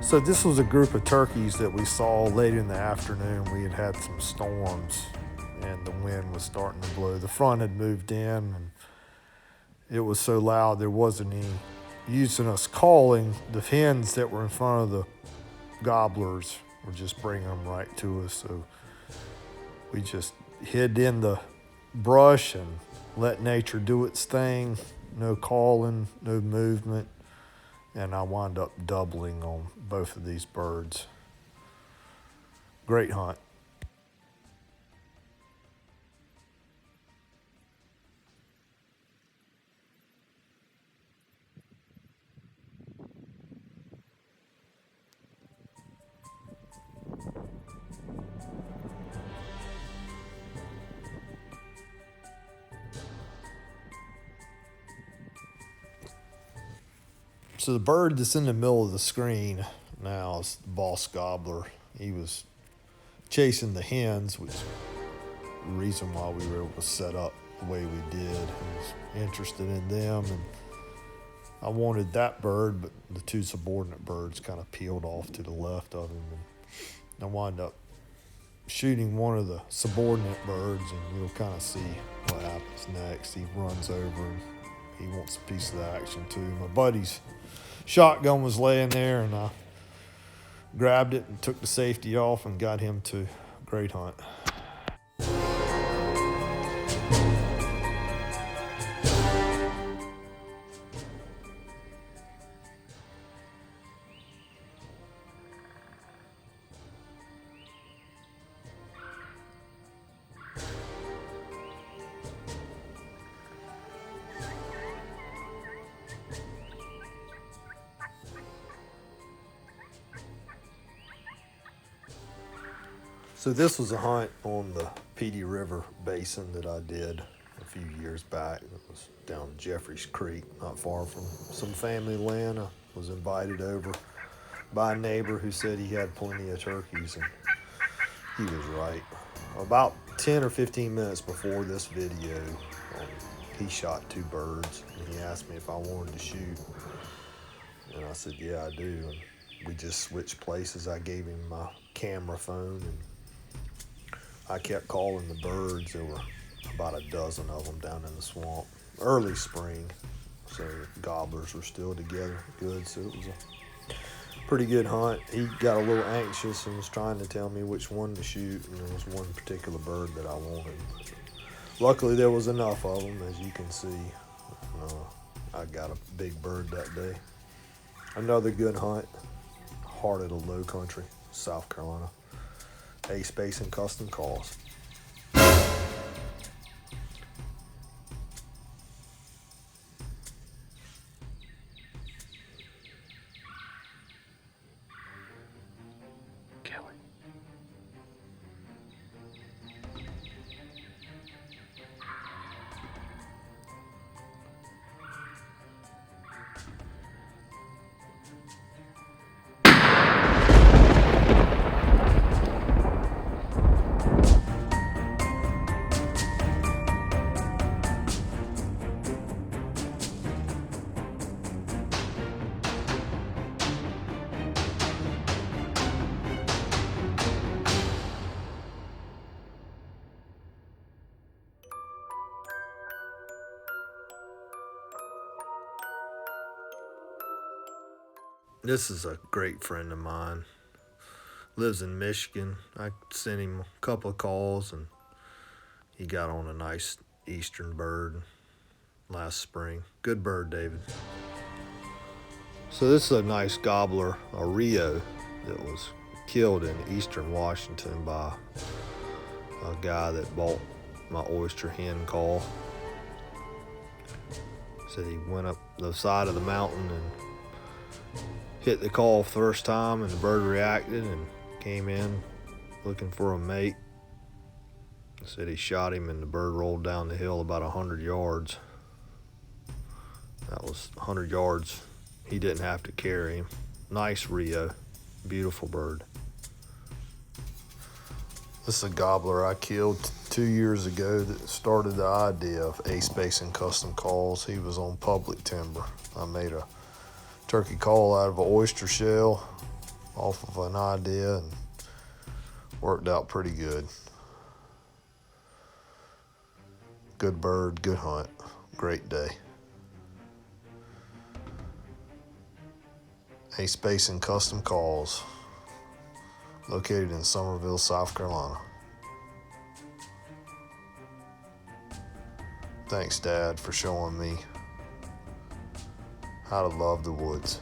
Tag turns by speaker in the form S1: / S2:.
S1: So this was a group of turkeys that we saw late in the afternoon. We had some storms and the wind was starting to blow. The front had moved in and it was so loud there wasn't any use in us calling. The hens that were in front of the gobblers were just bringing them right to us. So we just hid in the brush and let nature do its thing. No calling, no movement. And I wound up doubling on both of these birds. Great hunt. So the bird that's in the middle of the screen now is the boss gobbler. He was chasing the hens, which is the reason why we were able to set up the way we did. He was interested in them, and I wanted that bird, but the two subordinate birds kind of peeled off to the left of him. And I wound up shooting one of the subordinate birds, and you'll kind of see what happens next. He runs over and he wants a piece of the action too. My buddy's shotgun was laying there, and I grabbed it and took the safety off and got him to. Great hunt. So this was a hunt on the Petey River Basin that I did a few years back. It was down Jeffries Creek, not far from some family land. I was invited over by a neighbor who said he had plenty of turkeys, and he was right. About 10 or 15 minutes before this video, he shot two birds, and he asked me if I wanted to shoot. And I said, yeah, I do. And we just switched places. I gave him my camera phone, and I kept calling the birds. There were about a dozen of them down in the swamp. Early spring, so gobblers were still together good. So it was a pretty good hunt. He got a little anxious and was trying to tell me which one to shoot, and there was one particular bird that I wanted. Luckily, there was enough of them, as you can see. I got a big bird that day. Another good hunt, heart of the low country, South Carolina. Basin Custom Calls. Kelly. This is a great friend of mine. Lives in Michigan. I sent him a couple of calls, and he got on a nice eastern bird last spring. Good bird, David. So this is a nice gobbler, a Rio, that was killed in eastern Washington by a guy that bought my oyster hen call. Said he went up the side of the mountain and hit the call first time, and the bird reacted and came in looking for a mate. Said he shot him, and the bird rolled down the hill about 100 yards. That was 100 yards he didn't have to carry him. Nice Rio, beautiful bird. This is a gobbler I killed 2 years ago that started the idea of Basin Custom Calls. He was on public timber. I made a turkey call out of an oyster shell, off of an idea and worked out pretty good. Good bird, good hunt, great day. Ace Basin Custom Calls, located in Summerville, South Carolina. Thanks, Dad, for showing me how to love the woods.